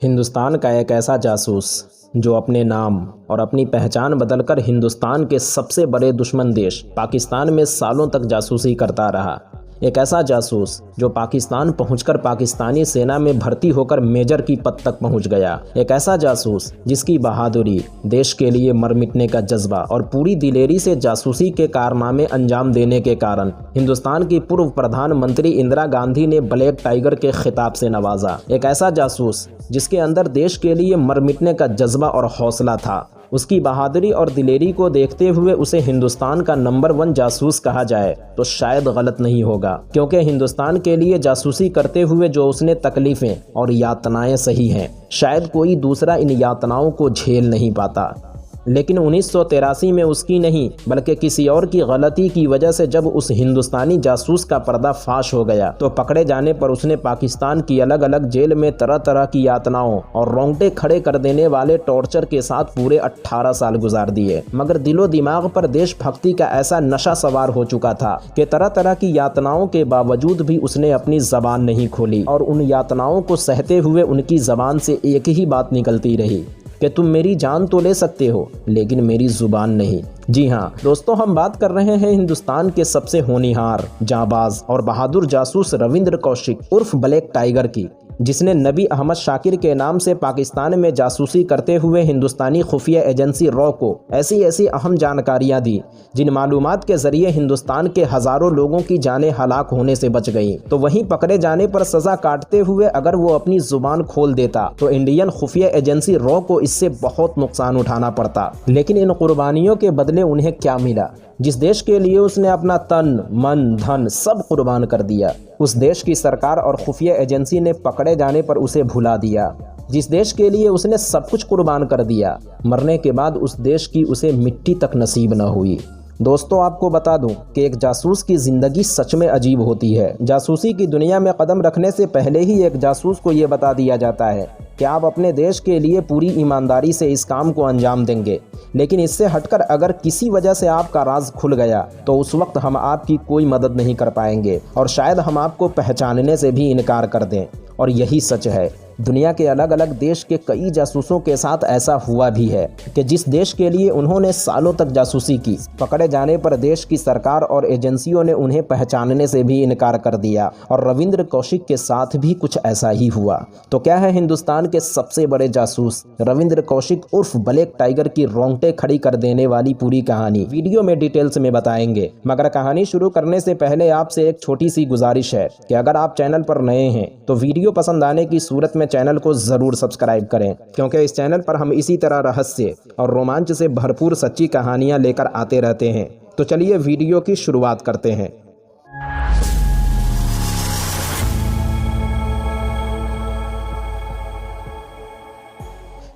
हिंदुस्तान का एक ऐसा जासूस जो अपने नाम और अपनी पहचान बदलकर हिंदुस्तान के सबसे बड़े दुश्मन देश पाकिस्तान में सालों तक जासूसी करता रहा। एक ऐसा जासूस जो पाकिस्तान पहुंचकर पाकिस्तानी सेना में भर्ती होकर मेजर की पद तक पहुंच गया। एक ऐसा जासूस जिसकी बहादुरी, देश के लिए मर मिटने का जज्बा और पूरी दिलेरी से जासूसी के कारनामे अंजाम देने के कारण हिंदुस्तान की पूर्व प्रधानमंत्री इंदिरा गांधी ने ब्लैक टाइगर के खिताब से नवाजा। एक ऐसा जासूस जिसके अंदर देश के लिए मर मिटने का जज्बा और हौसला था। उसकी बहादुरी और दिलेरी को देखते हुए उसे हिंदुस्तान का नंबर 1 जासूस कहा जाए तो शायद गलत नहीं होगा, क्योंकि हिंदुस्तान के लिए जासूसी करते हुए जो उसने तकलीफें और यातनाएं सही हैं, शायद कोई दूसरा इन यातनाओं को झेल नहीं पाता। लेकिन 1983 में उसकी नहीं बल्कि किसी और की गलती की वजह से जब उस हिंदुस्तानी जासूस का पर्दाफाश हो गया तो पकड़े जाने पर उसने पाकिस्तान की अलग अलग जेल में तरह तरह की यातनाओं और रोंगटे खड़े कर देने वाले टॉर्चर के साथ पूरे 18 साल गुजार दिए। मगर दिलो दिमाग पर देशभक्ति का ऐसा नशा सवार हो चुका था कि तरह तरह की यातनाओं के बावजूद भी उसने अपनी जबान नहीं खोली और उन यातनाओं को सहते हुए उनकी जबान से एक ही बात निकलती रही कि तुम मेरी जान तो ले सकते हो लेकिन मेरी जुबान नहीं। जी हाँ दोस्तों, हम बात कर रहे हैं हिंदुस्तान के सबसे होनहार, जाबाज और बहादुर जासूस रविंद्र कौशिक उर्फ ब्लैक टाइगर की, जिसने नबी अहमद शाकिर के नाम से पाकिस्तान में जासूसी करते हुए हिंदुस्तानी खुफिया एजेंसी रॉ को ऐसी ऐसी अहम जानकारियां दी जिन मालूमात के जरिए हिंदुस्तान के हजारों लोगों की जानें हलाक होने से बच गईं। तो वहीं पकड़े जाने पर सजा काटते हुए अगर वो अपनी जुबान खोल देता तो इंडियन खुफिया एजेंसी रॉ को इससे बहुत नुकसान उठाना पड़ता। लेकिन इन कुर्बानियों के बदले उन्हें क्या मिला? जिस देश के लिए उसने अपना तन मन धन सब कुर्बान कर दिया, उस देश की सरकार और खुफिया एजेंसी ने पकड़े जाने पर उसे भुला दिया। जिस देश के लिए उसने सब कुछ कुर्बान कर दिया, मरने के बाद उस देश की उसे मिट्टी तक नसीब न हुई। दोस्तों, आपको बता दूं कि एक जासूस की ज़िंदगी सच में अजीब होती है। जासूसी की दुनिया में कदम रखने से पहले ही एक जासूस को ये बता दिया जाता है कि आप अपने देश के लिए पूरी ईमानदारी से इस काम को अंजाम देंगे, लेकिन इससे हटकर अगर किसी वजह से आपका राज खुल गया तो उस वक्त हम आपकी कोई मदद नहीं कर पाएंगे और शायद हम आपको पहचानने से भी इनकार कर दें। और यही सच है। दुनिया के अलग अलग देश के कई जासूसों के साथ ऐसा हुआ भी है कि जिस देश के लिए उन्होंने सालों तक जासूसी की, पकड़े जाने पर देश की सरकार और एजेंसियों ने उन्हें पहचानने से भी इनकार कर दिया। और रविंद्र कौशिक के साथ भी कुछ ऐसा ही हुआ। तो क्या है हिंदुस्तान के सबसे बड़े जासूस रविंद्र कौशिक उर्फ ब्लैक टाइगर की रोंगटे खड़ी कर देने वाली पूरी कहानी वीडियो में डिटेल्स में बताएंगे। मगर कहानी शुरू करने से पहले आपसे एक छोटी सी गुजारिश है कि अगर आप चैनल पर नए हैं तो वीडियो पसंद आने की सूरत में चैनल को जरूर सब्सक्राइब करें, क्योंकि इस चैनल पर हम इसी तरह रहस्य और रोमांच से भरपूर सच्ची कहानियां लेकर आते रहते हैं। तो चलिए वीडियो की शुरुआत करते हैं।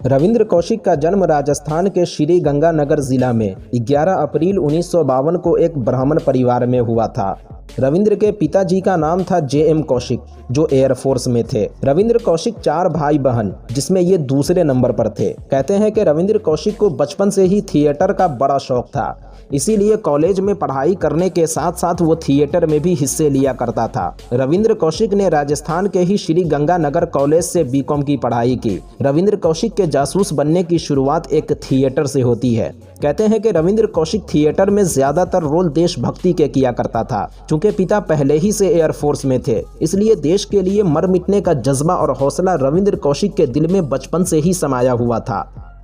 रविंद्र कौशिक का जन्म राजस्थान के श्री गंगानगर जिला में 11 अप्रैल 1952 को एक ब्राह्मण परिवार में हुआ था। रविंद्र के पिताजी का नाम था J.M. कौशिक, जो एयरफोर्स में थे। रविंद्र कौशिक 4 भाई बहन, जिसमें ये दूसरे नंबर पर थे। कहते हैं कि रविंद्र कौशिक को बचपन से ही थिएटर का बड़ा शौक था, इसीलिए कॉलेज में पढ़ाई करने के साथ साथ वो थिएटर में भी हिस्से लिया करता था। रविंद्र कौशिक ने राजस्थान के ही श्री गंगानगर कॉलेज से B.Com की पढ़ाई की। रविंद्र कौशिक के जासूस बनने की शुरुआत एक थिएटर से होती है। कहते हैं कि रविंद्र कौशिक थिएटर में ज्यादातर रोल देशभक्ति के किया करता था। चूंकि पिता पहले ही से एयरफोर्स में थे, इसलिए देश के लिए मर मिटने का जज्बा और हौसला रविंद्र कौशिक के दिल में बचपन से ही समाया हुआ था।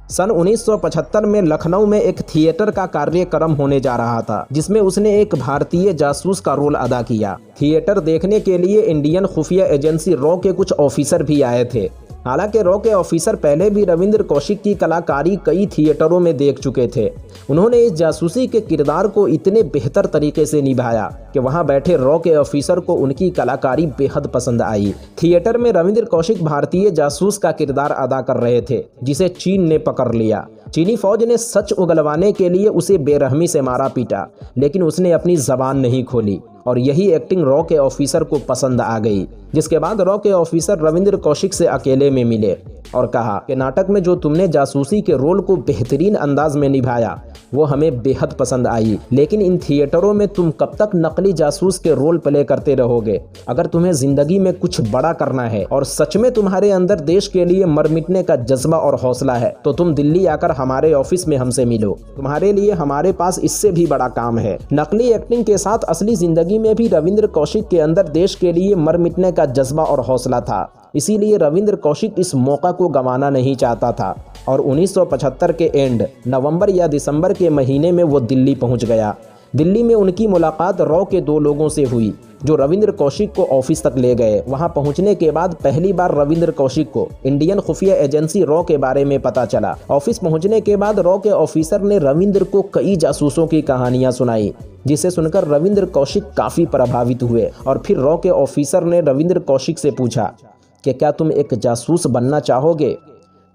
सन 1975 में लखनऊ में एक थिएटर का कार्यक्रम होने जा रहा था, जिसमें उसने एक भारतीय जासूस का रोल अदा किया। थिएटर देखने के लिए इंडियन खुफिया एजेंसी रॉ के कुछ ऑफिसर भी आए थे। हालांकि रॉ के ऑफिसर पहले भी रविंद्र कौशिक की कलाकारी कई थिएटरों में देख चुके थे। उन्होंने इस जासूसी के किरदार को इतने बेहतर तरीके से निभाया कि वहां बैठे रॉ के ऑफिसर को उनकी कलाकारी बेहद पसंद आई। थिएटर में रविंद्र कौशिक भारतीय जासूस का किरदार अदा कर रहे थे, जिसे चीन ने पकड़ लिया। चीनी फौज ने सच उगलवाने के लिए उसे बेरहमी से मारा पीटा, लेकिन उसने अपनी जबान नहीं खोली और यही एक्टिंग रॉ के ऑफिसर को पसंद आ गई। जिसके बाद रॉ के ऑफिसर रविंद्र कौशिक से अकेले में मिले और कहा कि नाटक में जो तुमने जासूसी के रोल को बेहतरीन अंदाज में निभाया, वो हमें बेहद पसंद आई, लेकिन इन थिएटरों में तुम कब तक नकली जासूस के रोल प्ले करते रहोगे? अगर तुम्हें जिंदगी में कुछ बड़ा करना है और सच में तुम्हारे अंदर देश के लिए मर मिटने का जज्बा और हौसला है तो तुम दिल्ली आकर हमारे ऑफिस में हमसे मिलो। तुम्हारे लिए हमारे पास इससे भी बड़ा काम है। नकली एक्टिंग के साथ असली जिंदगी में भी रविंद्र कौशिक के अंदर देश के लिए मर मिटने का जज्बा और हौसला था। इसीलिए रविंद्र कौशिक इस मौका को गंवाना नहीं चाहता था और 1975 के एंड नवंबर या दिसंबर के महीने में वो दिल्ली पहुंच गया। दिल्ली में उनकी मुलाकात रॉ के 2 लोगों से हुई जो रविंद्र कौशिक को ऑफिस तक ले गए। वहां पहुंचने के बाद पहली बार रविंद्र कौशिक को इंडियन खुफिया एजेंसी रॉ के बारे में पता चला। ऑफिस पहुंचने के बाद रॉ के ऑफिसर ने रविंद्र को कई जासूसों की कहानियां सुनाई, जिसे सुनकर रविंद्र कौशिक काफी प्रभावित हुए और फिर रॉ के ऑफिसर ने रविंद्र कौशिक से पूछा कि क्या तुम एक जासूस बनना चाहोगे?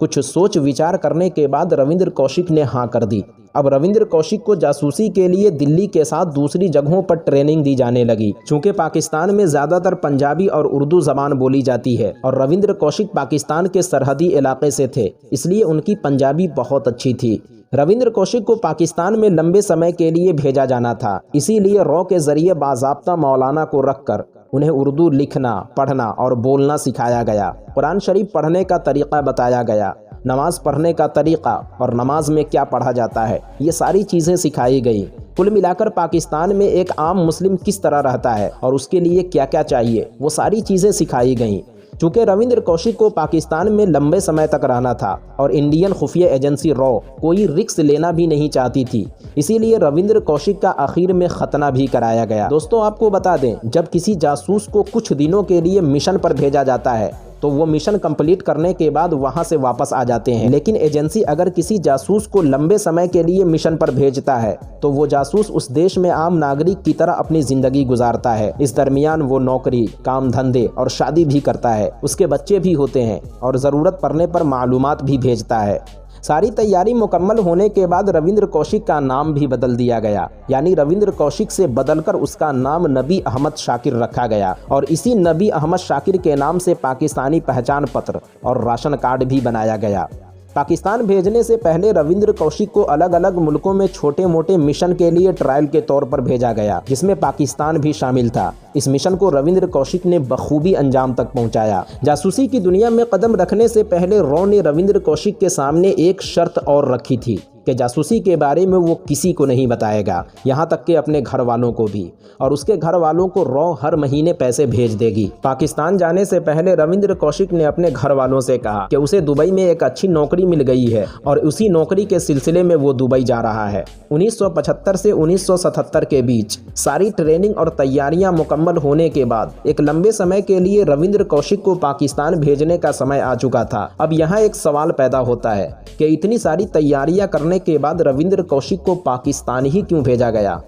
कुछ सोच विचार करने के बाद रविंद्र कौशिक ने हाँ कर दी। अब रविंद्र कौशिक को जासूसी के लिए दिल्ली के साथ दूसरी जगहों पर ट्रेनिंग दी जाने लगी। चूंकि पाकिस्तान में ज्यादातर पंजाबी और उर्दू जबान बोली जाती है और रविंद्र कौशिक पाकिस्तान के सरहदी इलाके से थे, इसलिए उनकी पंजाबी बहुत अच्छी थी। रविंद्र कौशिक को पाकिस्तान में लंबे समय के लिए भेजा जाना था, इसीलिए रॉ के जरिए बाज़ाब्ता मौलाना को रखकर उन्हें उर्दू लिखना, पढ़ना और बोलना सिखाया गया। कुरान शरीफ पढ़ने का तरीक़ा बताया गया, नमाज पढ़ने का तरीक़ा और नमाज में क्या पढ़ा जाता है, ये सारी चीज़ें सिखाई गई। कुल मिलाकर पाकिस्तान में एक आम मुस्लिम किस तरह रहता है और उसके लिए क्या क्या चाहिए, वो सारी चीज़ें सिखाई गईं। चूँकि रविंद्र कौशिक को पाकिस्तान में लंबे समय तक रहना था और इंडियन खुफिया एजेंसी रॉ कोई रिस्क लेना भी नहीं चाहती थी, इसीलिए रविंद्र कौशिक का आखिर में खतना भी कराया गया। दोस्तों, आपको बता दें, जब किसी जासूस को कुछ दिनों के लिए मिशन पर भेजा जाता है तो वो मिशन कंप्लीट करने के बाद वहां से वापस आ जाते हैं, लेकिन एजेंसी अगर किसी जासूस को लंबे समय के लिए मिशन पर भेजता है तो वो जासूस उस देश में आम नागरिक की तरह अपनी जिंदगी गुजारता है। इस दरमियान वो नौकरी, काम धंधे और शादी भी करता है, उसके बच्चे भी होते हैं और ज़रूरत पड़ने पर मालूमात भी भेजता है। सारी तैयारी मुकम्मल होने के बाद रविंद्र कौशिक का नाम भी बदल दिया गया, यानी रविंद्र कौशिक से बदलकर उसका नाम नबी अहमद शाकिर रखा गया और इसी नबी अहमद शाकिर के नाम से पाकिस्तानी पहचान पत्र और राशन कार्ड भी बनाया गया। पाकिस्तान भेजने से पहले रविंद्र कौशिक को अलग अलग मुल्कों में छोटे मोटे मिशन के लिए ट्रायल के तौर पर भेजा गया, जिसमें पाकिस्तान भी शामिल था। इस मिशन को रविंद्र कौशिक ने बखूबी अंजाम तक पहुंचाया। जासूसी की दुनिया में कदम रखने से पहले रॉ ने रविंद्र कौशिक के सामने एक शर्त और रखी थी कि जासूसी के बारे में वो किसी को नहीं बताएगा, यहाँ तक कि अपने घर वालों को भी, और उसके घर वालों को रॉ हर महीने पैसे भेज देगी। पाकिस्तान जाने से पहले रविंद्र कौशिक ने अपने घर वालों से कहा कि उसे दुबई में एक अच्छी नौकरी मिल गई है और उसी नौकरी के सिलसिले में वो दुबई जा रहा है। 1975 से 1977 के बीच सारी ट्रेनिंग और तैयारियां मुकम्मल होने के बाद एक लंबे समय के लिए रविंद्र कौशिक को पाकिस्तान भेजने का समय आ चुका था। अब यहाँ एक सवाल पैदा होता है कि इतनी सारी तैयारियां करने के बाद रविंद्र कौशिक को पाकिस्तान ही क्यों भेजा गया,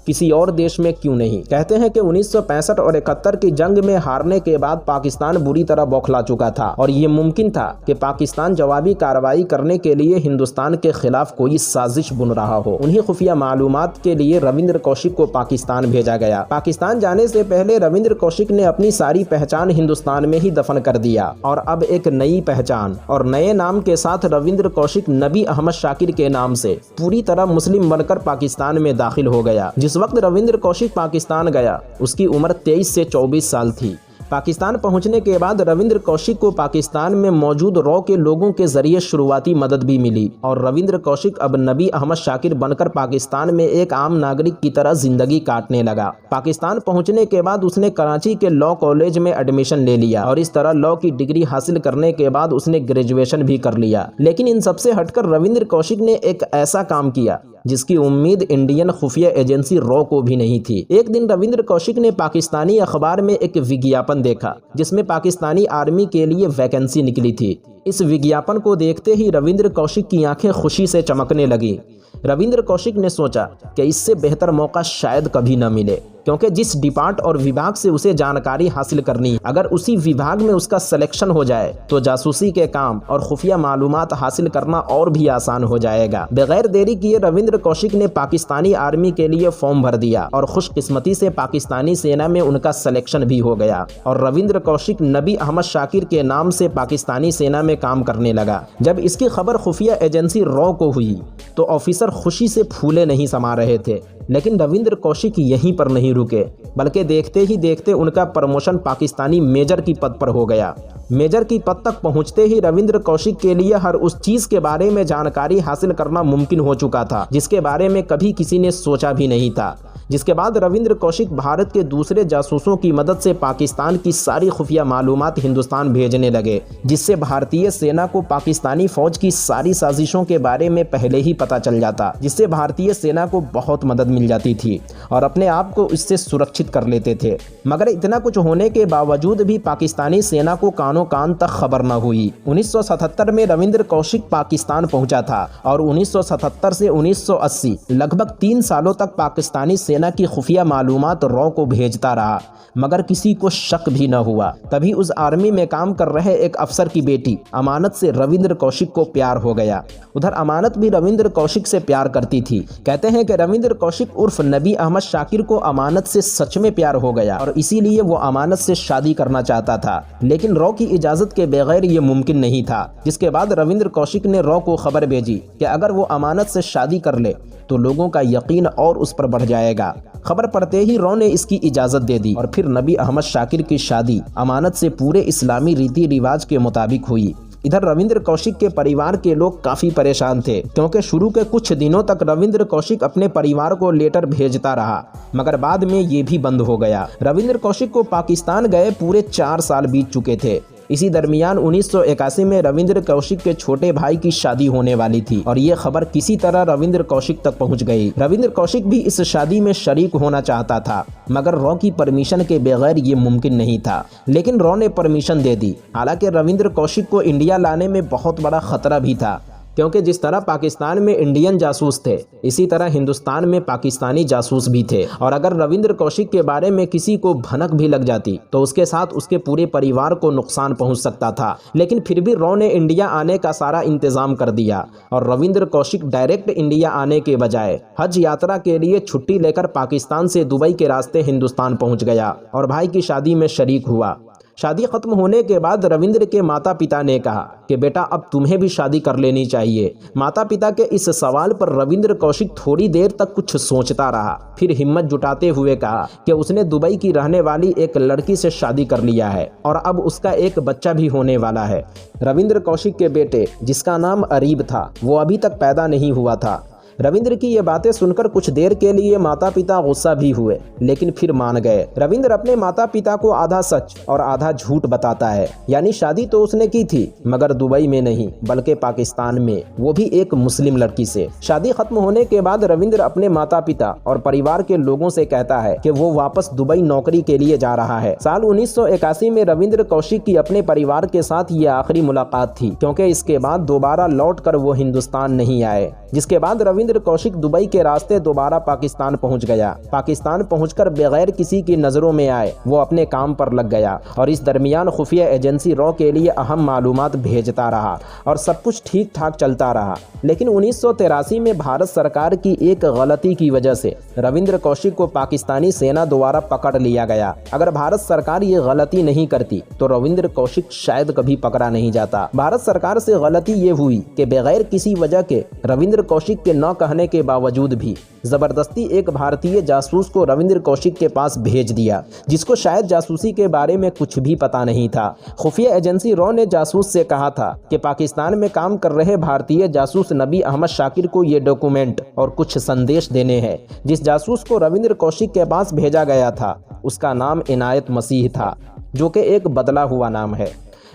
किसी और देश में क्यों नहीं? कहते हैं कि 1965 और 71 की जंग में हारने के बाद पाकिस्तान बुरी तरह बौखला चुका था और ये मुमकिन था कि पाकिस्तान जवाबी कार्रवाई करने के लिए हिंदुस्तान के खिलाफ कोई साजिश बुन रहा हो। उन्हीं खुफिया मालूमात के लिए रविंद्र कौशिक को पाकिस्तान भेजा गया। पाकिस्तान जाने से पहले रविंद्र कौशिक ने अपनी सारी पहचान हिंदुस्तान में ही दफन कर दिया और अब एक नई पहचान और नए नाम के साथ रविंद्र कौशिक नबी अहमद शाकिर के नाम से पूरी तरह मुस्लिम बनकर पाकिस्तान में दाखिल हो गया। जिस वक्त रविंद्र कौशिक पाकिस्तान गया उसकी उम्र 23 से 24 साल थी। पाकिस्तान पहुंचने के बाद रविंद्र कौशिक को पाकिस्तान में मौजूद रॉ के लोगों के जरिए शुरुआती मदद भी मिली और रविंद्र कौशिक अब नबी अहमद शाकिर बनकर पाकिस्तान में एक आम नागरिक की तरह जिंदगी काटने लगा। पाकिस्तान पहुंचने के बाद उसने कराची के लॉ कॉलेज में एडमिशन ले लिया और इस तरह लॉ की डिग्री हासिल करने के बाद उसने ग्रेजुएशन भी कर लिया। लेकिन इन सबसे हटकर रविंद्र कौशिक ने एक ऐसा काम किया जिसकी उम्मीद इंडियन खुफिया एजेंसी रॉ को भी नहीं थी। एक दिन रविंद्र कौशिक ने पाकिस्तानी अखबार में एक विज्ञापन देखा जिसमें पाकिस्तानी आर्मी के लिए वैकेंसी निकली थी। इस विज्ञापन को देखते ही रविंद्र कौशिक की आंखें खुशी से चमकने लगी। रविंद्र कौशिक ने सोचा कि इससे बेहतर मौका शायद कभी न मिले। क्योंकि जिस डिपार्ट और विभाग से उसे जानकारी हासिल करनी है, अगर उसी विभाग में उसका सिलेक्शन हो जाए तो जासूसी के काम और खुफिया मालूमात हासिल करना और भी आसान हो जाएगा। बगैर देरी किए रविंद्र कौशिक ने पाकिस्तानी आर्मी के लिए फॉर्म भर दिया और खुशकिस्मती से पाकिस्तानी सेना में उनका सिलेक्शन भी हो गया और रविंद्र कौशिक नबी अहमद शाकिर के नाम से पाकिस्तानी सेना में काम करने लगा। जब इसकी खबर खुफिया एजेंसी रॉ को हुई तो ऑफिसर खुशी से फूले नहीं समा रहे थे, लेकिन रविंद्र कौशिक यहीं पर नहीं रुके, बल्कि देखते ही देखते उनका प्रमोशन पाकिस्तानी मेजर की पद पर हो गया। मेजर की पद तक पहुंचते ही रविंद्र कौशिक के लिए हर उस चीज के बारे में जानकारी हासिल करना मुमकिन हो चुका था जिसके बारे में कभी किसी ने सोचा भी नहीं था। जिसके बाद रविंद्र कौशिक भारत के दूसरे जासूसों की मदद से पाकिस्तान की सारी खुफिया मालूमात हिंदुस्तान भेजने लगे, जिससे भारतीय सेना को पाकिस्तानी फौज की सारी साजिशों के बारे में पहले ही पता चल जाता, जिससे भारतीय सेना को बहुत मदद मिल जाती थी और अपने आप को इससे सुरक्षित कर लेते थे। मगर इतना कुछ होने के बावजूद भी पाकिस्तानी सेना को कानों कान तक खबर न हुई। 1977 में रविंद्र कौशिक पाकिस्तान पहुंचा था और 1977 से 1980 लगभग 3 सालों तक पाकिस्तानी सेना की खुफिया मालूमात रॉ को भेजता रहा, मगर किसी को शक भी न हुआ। तभी उस आर्मी में काम कर रहे एक अफसर की बेटी अमानत से रविंद्र कौशिक को प्यार हो गया। उधर अमानत भी रविंद्र कौशिक से प्यार करती थी। कहते हैं कि रविंद्र कौशिक उर्फ नबी अहमद शाकिर को अमानत से सच में प्यार हो गया और इसीलिए वो अमानत से शादी करना चाहता था, लेकिन रॉ की इजाजत के बगैर ये मुमकिन नहीं था। जिसके बाद रविंद्र कौशिक ने रॉ को खबर भेजी कि अगर वो अमानत से शादी कर ले तो लोगों का यकीन और उस पर बढ़ जाएगा। खबर पड़ते ही रॉ ने इसकी इजाजत दे दी और फिर नबी अहमद शाकिर की शादी अमानत से पूरे इस्लामी रीति रिवाज के मुताबिक हुई। इधर रविंद्र कौशिक के परिवार के लोग काफी परेशान थे, क्योंकि शुरू के कुछ दिनों तक रविंद्र कौशिक अपने परिवार को लेटर भेजता रहा, मगर बाद में ये भी बंद हो गया। रविंद्र कौशिक को पाकिस्तान गए पूरे 4 साल बीत चुके थे। इसी दरमियान 1981 में रविंद्र कौशिक के छोटे भाई की शादी होने वाली थी और ये खबर किसी तरह रविंद्र कौशिक तक पहुंच गई। रविंद्र कौशिक भी इस शादी में शरीक होना चाहता था, मगर रॉ की परमिशन के बगैर ये मुमकिन नहीं था, लेकिन रॉ ने परमिशन दे दी। हालांकि रविंद्र कौशिक को इंडिया लाने में बहुत बड़ा खतरा भी था, क्योंकि जिस तरह पाकिस्तान में इंडियन जासूस थे, इसी तरह हिंदुस्तान में पाकिस्तानी जासूस भी थे और अगर रविंद्र कौशिक के बारे में किसी को भनक भी लग जाती तो उसके साथ उसके पूरे परिवार को नुकसान पहुंच सकता था। लेकिन फिर भी रॉ ने इंडिया आने का सारा इंतजाम कर दिया और रविंद्र कौशिक डायरेक्ट इंडिया आने के बजाय हज यात्रा के लिए छुट्टी लेकर पाकिस्तान से दुबई के रास्ते हिंदुस्तान पहुँच गया और भाई की शादी में शरीक हुआ। शादी खत्म होने के बाद रविंद्र के माता पिता ने कहा कि बेटा अब तुम्हें भी शादी कर लेनी चाहिए। माता पिता के इस सवाल पर रविंद्र कौशिक थोड़ी देर तक कुछ सोचता रहा, फिर हिम्मत जुटाते हुए कहा कि उसने दुबई की रहने वाली एक लड़की से शादी कर लिया है और अब उसका एक बच्चा भी होने वाला है। रविंद्र कौशिक के बेटे, जिसका नाम अरीब था, वो अभी तक पैदा नहीं हुआ था। रविंद्र की ये बातें सुनकर कुछ देर के लिए माता पिता गुस्सा भी हुए, लेकिन फिर मान गए। रविंद्र अपने माता पिता को आधा सच और आधा झूठ बताता है, यानी शादी तो उसने की थी मगर दुबई में नहीं बल्कि पाकिस्तान में, वो भी एक मुस्लिम लड़की से। शादी खत्म होने के बाद रविंद्र अपने माता पिता और परिवार के लोगों से कहता है कि वो वापस दुबई नौकरी के लिए जा रहा है। साल 1981 में रविंद्र कौशिक की अपने परिवार के साथ ये आखिरी मुलाकात थी, क्योंकि इसके बाद दोबारा लौट कर वो हिंदुस्तान नहीं आए। जिसके बाद रविंद्र कौशिक दुबई के रास्ते दोबारा पाकिस्तान पहुंच गया। पाकिस्तान पहुंचकर बगैर किसी की नजरों में आए वो अपने काम पर लग गया और इस दरमियान खुफिया एजेंसी रॉ के लिए अहम मालूमात भेजता रहा और सब कुछ ठीक ठाक चलता रहा। लेकिन 1983 में भारत सरकार की एक गलती की वजह से रविंद्र कौशिक को पाकिस्तानी सेना द्वारा पकड़ लिया गया। अगर भारत सरकार ये गलती नहीं करती तो रविंद्र कौशिक शायद कभी पकड़ा नहीं जाता। भारत सरकार से गलती ये हुई कि बगैर किसी वजह के रविंद्र कौशिक के न कहने के बावजूद भी जबरदस्ती एक भारतीय जासूस को रविंद्र कौशिक के पास भेज दिया, जिसको शायद जासूसी के बारे में कुछ भी पता नहीं था। खुफिया एजेंसी रॉ ने जासूस से कहा था कि पाकिस्तान में काम कर रहे भारतीय जासूस नबी अहमद शाकिर को ये डॉक्यूमेंट और कुछ संदेश देने हैं। जिस जासूस को रविंद्र कौशिक के पास भेजा गया था उसका नाम इनायत मसीह था, जो कि एक बदला हुआ नाम है।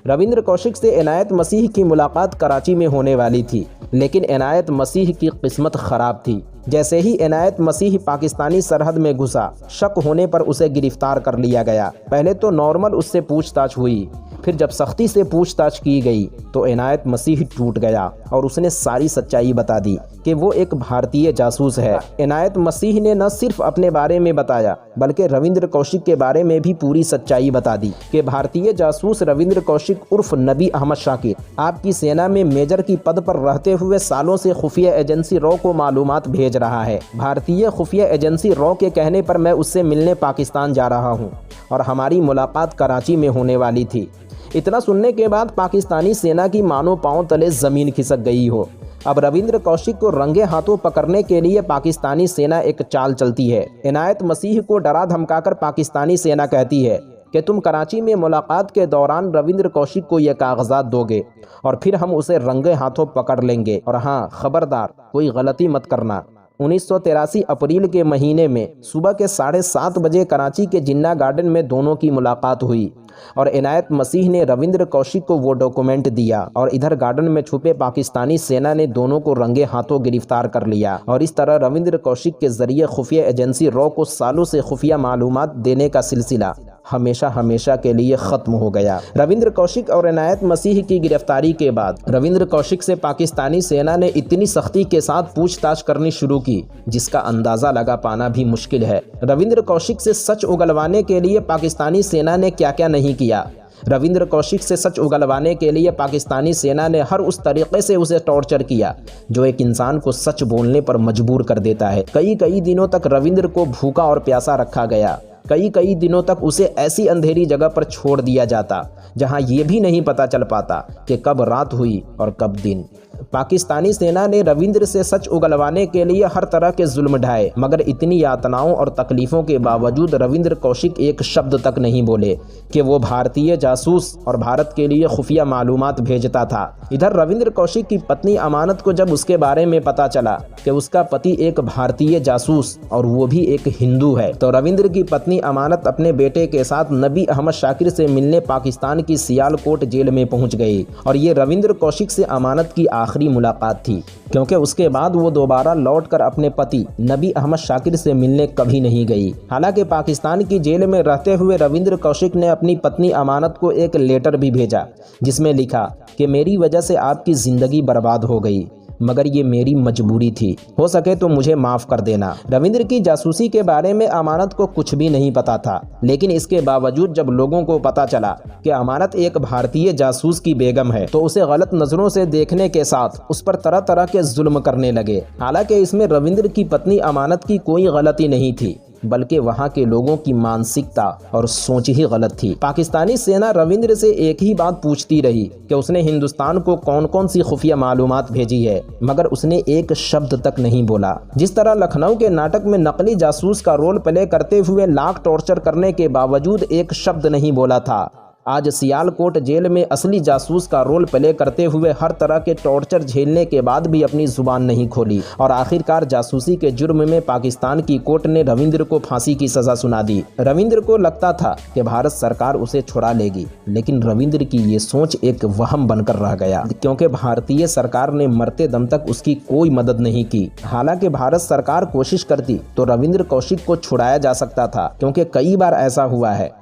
रविंद्र कौशिक से इनायत मसीह की मुलाकात कराची में होने वाली थी, लेकिन इनायत मसीह की किस्मत खराब थी। जैसे ही इनायत मसीह पाकिस्तानी सरहद में घुसा, शक होने पर उसे गिरफ्तार कर लिया गया। पहले तो नॉर्मल उससे पूछताछ हुई, फिर जब सख्ती से पूछताछ की गई तो इनायत मसीह टूट गया और उसने सारी सच्चाई बता दी कि वो एक भारतीय जासूस है। इनायत मसीह ने न सिर्फ अपने बारे में बताया बल्कि रविंद्र कौशिक के बारे में भी पूरी सच्चाई बता दी कि भारतीय जासूस रविंद्र कौशिक उर्फ नबी अहमद शाकिर आपकी सेना में मेजर की पद पर रहते हुए सालों से खुफिया एजेंसी रॉ को मालूमात भेज रहा है। भारतीय खुफिया एजेंसी रॉ के कहने पर मैं उससे मिलने पाकिस्तान जा रहा हूँ और हमारी मुलाकात कराची में होने वाली थी। इतना सुनने के बाद पाकिस्तानी सेना की मानो पांव तले ज़मीन खिसक गई हो। अब रविंद्र कौशिक को रंगे हाथों पकड़ने के लिए पाकिस्तानी सेना एक चाल चलती है। इनायत मसीह को डरा धमकाकर पाकिस्तानी सेना कहती है कि तुम कराची में मुलाकात के दौरान रविंद्र कौशिक को ये कागजात दोगे और फिर हम उसे रंगे हाथों पकड़ लेंगे। और हाँ, खबरदार कोई गलती मत करना। 1983 अप्रैल के महीने में सुबह के 7:30 बजे कराची के जिन्ना गार्डन में दोनों की मुलाकात हुई और इनायत मसीह ने रविंद्र कौशिक को वो डॉक्यूमेंट दिया और इधर गार्डन में छुपे पाकिस्तानी सेना ने दोनों को रंगे हाथों गिरफ्तार कर लिया। और इस तरह रविंद्र कौशिक के जरिए खुफिया एजेंसी रॉ को सालों से खुफिया मालूमात देने का सिलसिला हमेशा हमेशा के लिए खत्म हो गया। रविंद्र कौशिक और इनायत मसीह की गिरफ्तारी के बाद रविंद्र कौशिक से पाकिस्तानी सेना ने इतनी सख्ती के साथ पूछताछ करनी शुरू की जिसका अंदाजा लगा पाना भी मुश्किल है। रविंद्र कौशिक से सच उगलवाने के लिए पाकिस्तानी सेना ने क्या क्या नहीं किया। रविंद्र कौशिक से सच उगलवाने के लिए पाकिस्तानी सेना ने हर उस तरीके से उसे टॉर्चर किया जो एक इंसान को सच बोलने पर मजबूर कर देता है। कई दिनों तक रविंद्र को भूखा और प्यासा रखा गया। कई दिनों तक उसे ऐसी अंधेरी जगह पर छोड़ दिया जाता जहां ये भी नहीं पता चल पाता कि कब रात हुई और कब दिन। पाकिस्तानी सेना ने रविंद्र से सच उगलवाने के लिए हर तरह के जुल्म ढाए, मगर इतनी यातनाओं और तकलीफ़ों के बावजूद रविंद्र कौशिक एक शब्द तक नहीं बोले कि वो भारतीय जासूस और भारत के लिए खुफिया मालूमात भेजता था। इधर रविंद्र कौशिक की पत्नी अमानत को जब उसके बारे में पता चला कि उसका पति एक भारतीय जासूस और वो भी एक हिंदू है, तो रविंद्र की पत्नी अमानत अपने बेटे के साथ नबी अहमद शाकिर से मिलने पाकिस्तान की सियालकोट जेल में पहुंच गई। और ये रविंद्र कौशिक से अमानत की आखिरी मुलाकात थी, क्योंकि उसके बाद वो दोबारा लौटकर अपने पति नबी अहमद शाकिर से मिलने कभी नहीं गई। हालांकि पाकिस्तान की जेल में रहते हुए रविंद्र कौशिक ने अपनी पत्नी अमानत को एक लेटर भी भेजा जिसमें लिखा कि मेरी वजह से आपकी ज़िंदगी बर्बाद हो गई, मगर ये मेरी मजबूरी थी, हो सके तो मुझे माफ़ कर देना। रविंद्र की जासूसी के बारे में अमानत को कुछ भी नहीं पता था, लेकिन इसके बावजूद जब लोगों को पता चला कि अमानत एक भारतीय जासूस की बेगम है तो उसे गलत नज़रों से देखने के साथ उस पर तरह तरह के जुल्म करने लगे। हालांकि इसमें रविंद्र की पत्नी अमानत की कोई गलती नहीं थी, बल्कि वहां के लोगों की मानसिकता और सोच ही गलत थी। पाकिस्तानी सेना रविंद्र से एक ही बात पूछती रही कि उसने हिंदुस्तान को कौन कौन सी खुफिया मालूमात भेजी है, मगर उसने एक शब्द तक नहीं बोला। जिस तरह लखनऊ के नाटक में नकली जासूस का रोल प्ले करते हुए लाख टॉर्चर करने के बावजूद एक शब्द नहीं बोला था, आज सियालकोट जेल में असली जासूस का रोल प्ले करते हुए हर तरह के टॉर्चर झेलने के बाद भी अपनी जुबान नहीं खोली और आखिरकार जासूसी के जुर्म में पाकिस्तान की कोर्ट ने रविंद्र को फांसी की सजा सुना दी। रविंद्र को लगता था कि भारत सरकार उसे छुड़ा लेगी, लेकिन रविंद्र की ये सोच एक वहम बनकर रह गया, क्योंकि भारतीय सरकार ने मरते दम तक उसकी कोई मदद नहीं की। हालांकि भारत सरकार कोशिश करती तो रविंद्र कौशिक को छुड़ाया जा सकता था, क्योंकि कई बार ऐसा हुआ है।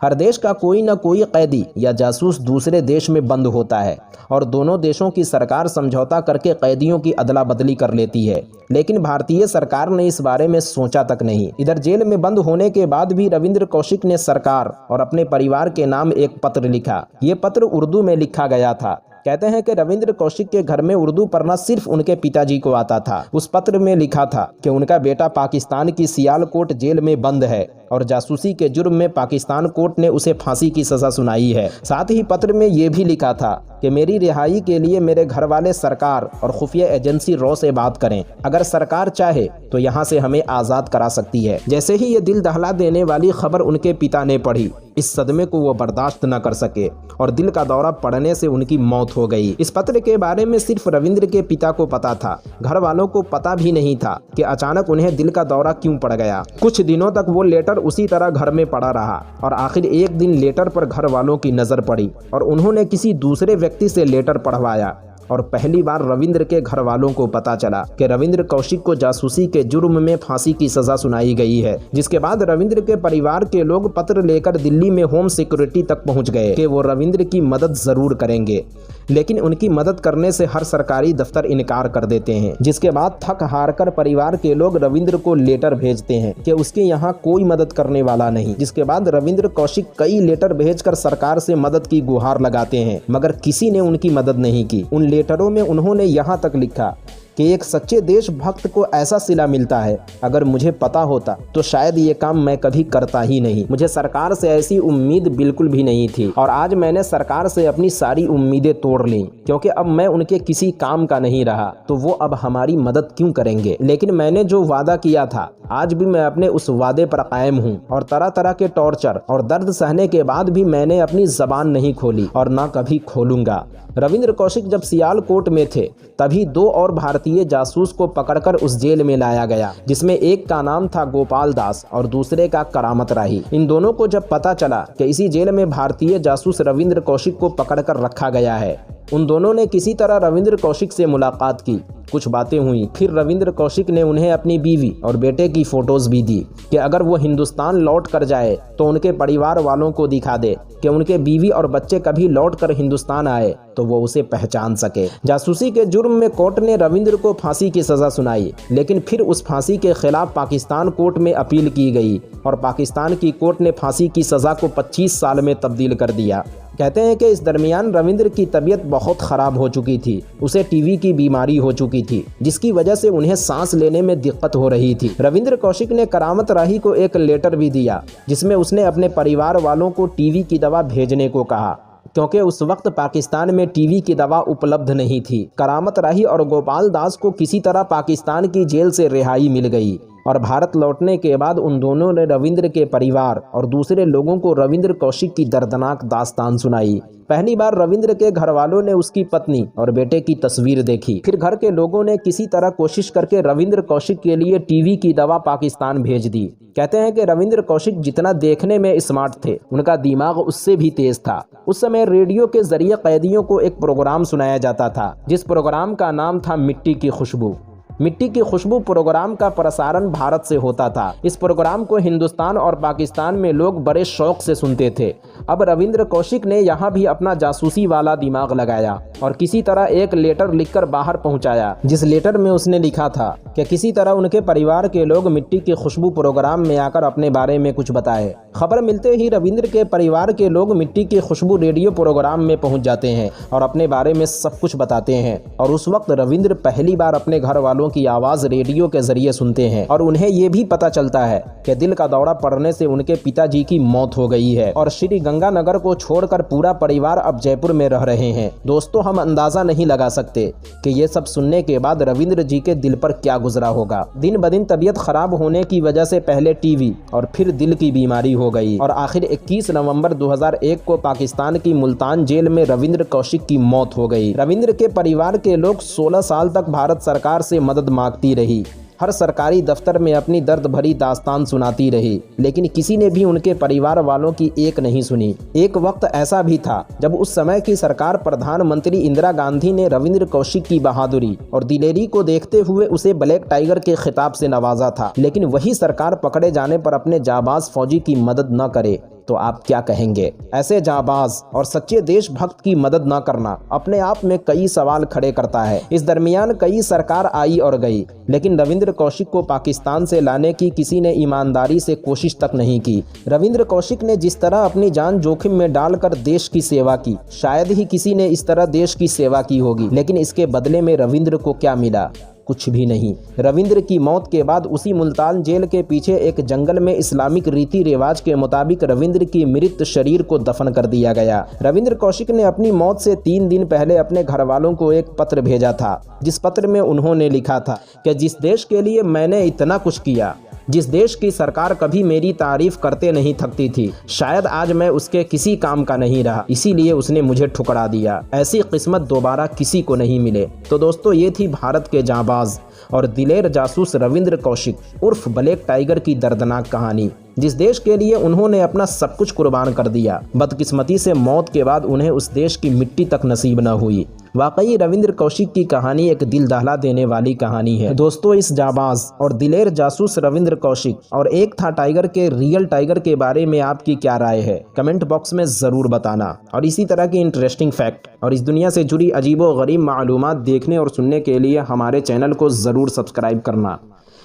हर देश का कोई न कोई कैदी या जासूस दूसरे देश में बंद होता है और दोनों देशों की सरकार समझौता करके कैदियों की अदला बदली कर लेती है, लेकिन भारतीय सरकार ने इस बारे में सोचा तक नहीं। इधर जेल में बंद होने के बाद भी रविंद्र कौशिक ने सरकार और अपने परिवार के नाम एक पत्र लिखा। ये पत्र उर्दू में लिखा गया था। कहते हैं कि रविंद्र कौशिक के घर में उर्दू पढ़ना सिर्फ उनके पिताजी को आता था। उस पत्र में लिखा था कि उनका बेटा पाकिस्तान की सियालकोट जेल में बंद है और जासूसी के जुर्म में पाकिस्तान कोर्ट ने उसे फांसी की सजा सुनाई है। साथ ही पत्र में ये भी लिखा था कि मेरी रिहाई के लिए मेरे घर वाले सरकार और खुफिया एजेंसी रॉ से बात करें। अगर सरकार चाहे तो यहाँ से हमें आज़ाद करा सकती है। जैसे ही ये दिल दहला देने वाली खबर उनके पिता ने पढ़ी, इस सदमे को वो बर्दाश्त न कर सके और दिल का दौरा पड़ने से उनकी मौत हो गई। इस पत्र के बारे में सिर्फ रविंद्र के पिता को पता था, घर वालों को पता भी नहीं था कि अचानक उन्हें दिल का दौरा क्यों पड़ गया। कुछ दिनों तक वो लेटर उसी तरह घर में पड़ा रहा और आखिर एक दिन लेटर पर घर वालों की नज़र पड़ी और उन्होंने किसी दूसरे व्यक्ति से लेटर पढ़वाया। और पहली बार रविंद्र के घर वालों को पता चला कि रविंद्र कौशिक को जासूसी के जुर्म में फांसी की सजा सुनाई गई है। जिसके बाद रविंद्र के परिवार के लोग पत्र लेकर दिल्ली में होम सिक्योरिटी तक पहुंच गए कि वो रविंद्र की मदद जरूर करेंगे, लेकिन उनकी मदद करने से हर सरकारी दफ्तर इनकार कर देते हैं। जिसके बाद थक हार कर परिवार के लोग रविंद्र को लेटर भेजते हैं कि उसके यहाँ कोई मदद करने वाला नहीं। जिसके बाद रविंद्र कौशिक कई लेटर भेजकर सरकार से मदद की गुहार लगाते हैं, मगर किसी ने उनकी मदद नहीं की। उन लेटरों में उन्होंने यहाँ तक लिखा कि एक सच्चे देशभक्त को ऐसा सिला मिलता है, अगर मुझे पता होता तो शायद ये काम मैं कभी करता ही नहीं। मुझे सरकार से ऐसी उम्मीद बिल्कुल भी नहीं थी और आज मैंने सरकार से अपनी सारी उम्मीदें तोड़ लीं, क्योंकि अब मैं उनके किसी काम का नहीं रहा, तो वो अब हमारी मदद क्यों करेंगे। लेकिन मैंने जो वादा किया था, आज भी मैं अपने उस वादे पर कायम हूँ और तरह तरह के टॉर्चर और दर्द सहने के बाद भी मैंने अपनी जबान नहीं खोली और ना कभी खोलूंगा। रविंद्र कौशिक जब सियालकोट में थे तभी 2 और भारतीय जासूस को पकड़कर उस जेल में लाया गया, जिसमें एक का नाम था गोपाल दास और दूसरे का करामत राही। इन दोनों को जब पता चला कि इसी जेल में भारतीय जासूस रविंद्र कौशिक को पकड़कर रखा गया है, उन दोनों ने किसी तरह रविंद्र कौशिक से मुलाकात की। कुछ बातें हुई, फिर रविंद्र कौशिक ने उन्हें अपनी बीवी और बेटे की फोटोज भी दी कि अगर वो हिंदुस्तान लौट कर जाए तो उनके परिवार वालों को दिखा दे कि उनके बीवी और बच्चे कभी लौट कर हिंदुस्तान आए तो वो उसे पहचान सके। जासूसी के जुर्म में कोर्ट ने रविंद्र को फांसी की सजा सुनाई, लेकिन फिर उस फांसी के खिलाफ पाकिस्तान कोर्ट में अपील की गई और पाकिस्तान की कोर्ट ने फांसी की सजा को 25 साल में तब्दील कर दिया। कहते हैं कि इस दरमियान रविंद्र की तबीयत बहुत ख़राब हो चुकी थी। उसे टीबी की बीमारी हो चुकी थी, जिसकी वजह से उन्हें सांस लेने में दिक्कत हो रही थी। रविंद्र कौशिक ने करामत राही को एक लेटर भी दिया, जिसमें उसने अपने परिवार वालों को टीबी की दवा भेजने को कहा, क्योंकि उस वक्त पाकिस्तान में टीबी की दवा उपलब्ध नहीं थी। करामत राही और गोपाल दास को किसी तरह पाकिस्तान की जेल से रिहाई मिल गई और भारत लौटने के बाद उन दोनों ने रविंद्र के परिवार और दूसरे लोगों को रविंद्र कौशिक की दर्दनाक दास्तान सुनाई। पहली बार रविंद्र के घर वालों ने उसकी पत्नी और बेटे की तस्वीर देखी। फिर घर के लोगों ने किसी तरह कोशिश करके रविंद्र कौशिक के लिए टीबी की दवा पाकिस्तान भेज दी। कहते हैं कि रविंद्र कौशिक जितना देखने में स्मार्ट थे, उनका दिमाग उससे भी तेज था। उस समय रेडियो के जरिए कैदियों को एक प्रोग्राम सुनाया जाता था, जिस प्रोग्राम का नाम था मिट्टी की खुशबू। मिट्टी की खुशबू प्रोग्राम का प्रसारण भारत से होता था। इस प्रोग्राम को हिंदुस्तान और पाकिस्तान में लोग बड़े शौक से सुनते थे। अब रविंद्र कौशिक ने यहाँ भी अपना जासूसी वाला दिमाग लगाया और किसी तरह एक लेटर लिखकर बाहर पहुँचाया, जिस लेटर में उसने लिखा था कि किसी तरह उनके परिवार के लोग मिट्टी की खुशबू प्रोग्राम में आकर अपने बारे में कुछ बताए। खबर मिलते ही रविंद्र के परिवार के लोग मिट्टी की खुशबू रेडियो प्रोग्राम में पहुँच जाते हैं और अपने बारे में सब कुछ बताते हैं। और उस वक्त रविंद्र पहली बार अपने घर वालों की आवाज रेडियो के जरिए सुनते हैं और उन्हें ये भी पता चलता है कि दिल का दौरा पड़ने से उनके पिताजी की मौत हो गई है और श्री गंगानगर को छोड़कर पूरा परिवार अब जयपुर में रह रहे हैं। दोस्तों, हम अंदाजा नहीं लगा सकते कि ये सब सुनने के बाद रविंद्र जी के दिल पर क्या गुजरा होगा। दिन ब दिन तबीयत खराब होने की वजह से पहले टीबी और फिर दिल की बीमारी हो गई और आखिर 21 नवंबर 2001 को पाकिस्तान की मुल्तान जेल में रविंद्र कौशिक की मौत हो गई। रविंद्र के परिवार के लोग 16 साल तक भारत सरकार से मदद मांगती रही, हर सरकारी दफ्तर में अपनी दर्द भरी दास्तान सुनाती रही, लेकिन किसी ने भी उनके परिवार वालों की एक नहीं सुनी। एक वक्त ऐसा भी था जब उस समय की सरकार प्रधानमंत्री इंदिरा गांधी ने रविंद्र कौशिक की बहादुरी और दिलेरी को देखते हुए उसे ब्लैक टाइगर के खिताब से नवाजा था, लेकिन वही सरकार पकड़े जाने पर अपने जाबाज फौजी की मदद न करे तो आप क्या कहेंगे। ऐसे जाबाज और सच्चे देशभक्त की मदद न करना अपने आप में कई सवाल खड़े करता है। इस दरमियान कई सरकार आई और गई, लेकिन रविंद्र कौशिक को पाकिस्तान से लाने की किसी ने ईमानदारी से कोशिश तक नहीं की। रविंद्र कौशिक ने जिस तरह अपनी जान जोखिम में डालकर देश की सेवा की, शायद ही किसी ने इस तरह देश की सेवा की होगी, लेकिन इसके बदले में रविंद्र को क्या मिला? कुछ भी नहीं। रविंद्र की मौत के बाद उसी मुल्तान जेल के पीछे एक जंगल में इस्लामिक रीति रिवाज के मुताबिक रविंद्र की मृत शरीर को दफन कर दिया गया। रविंद्र कौशिक ने अपनी मौत से 3 दिन पहले अपने घर वालों को एक पत्र भेजा था, जिस पत्र में उन्होंने लिखा था कि जिस देश के लिए मैंने इतना कुछ किया, जिस देश की सरकार कभी मेरी तारीफ करते नहीं थकती थी, शायद आज मैं उसके किसी काम का नहीं रहा, इसीलिए उसने मुझे ठुकरा दिया। ऐसी किस्मत दोबारा किसी को नहीं मिले। तो दोस्तों, ये थी भारत के जांबाज और दिलेर जासूस रविंद्र कौशिक उर्फ ब्लैक टाइगर की दर्दनाक कहानी, जिस देश के लिए उन्होंने अपना सब कुछ कुर्बान कर दिया। बदकिस्मती से मौत के बाद उन्हें उस देश की मिट्टी तक नसीब न हुई। वाकई रविंद्र कौशिक की कहानी एक दिल दहला देने वाली कहानी है। दोस्तों, इस जाबाज और दिलेर जासूस रविंद्र कौशिक और एक था टाइगर के रियल टाइगर के बारे में आपकी क्या राय है, कमेंट बॉक्स में ज़रूर बताना। और इसी तरह की इंटरेस्टिंग फैक्ट और इस दुनिया से जुड़ी अजीबो गरीब मालूमात देखने और सुनने के लिए हमारे चैनल को ज़रूर सब्सक्राइब करना।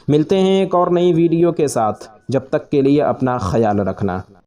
मिलते हैं एक और नई वीडियो के साथ, जब तक के लिए अपना ख्याल रखना।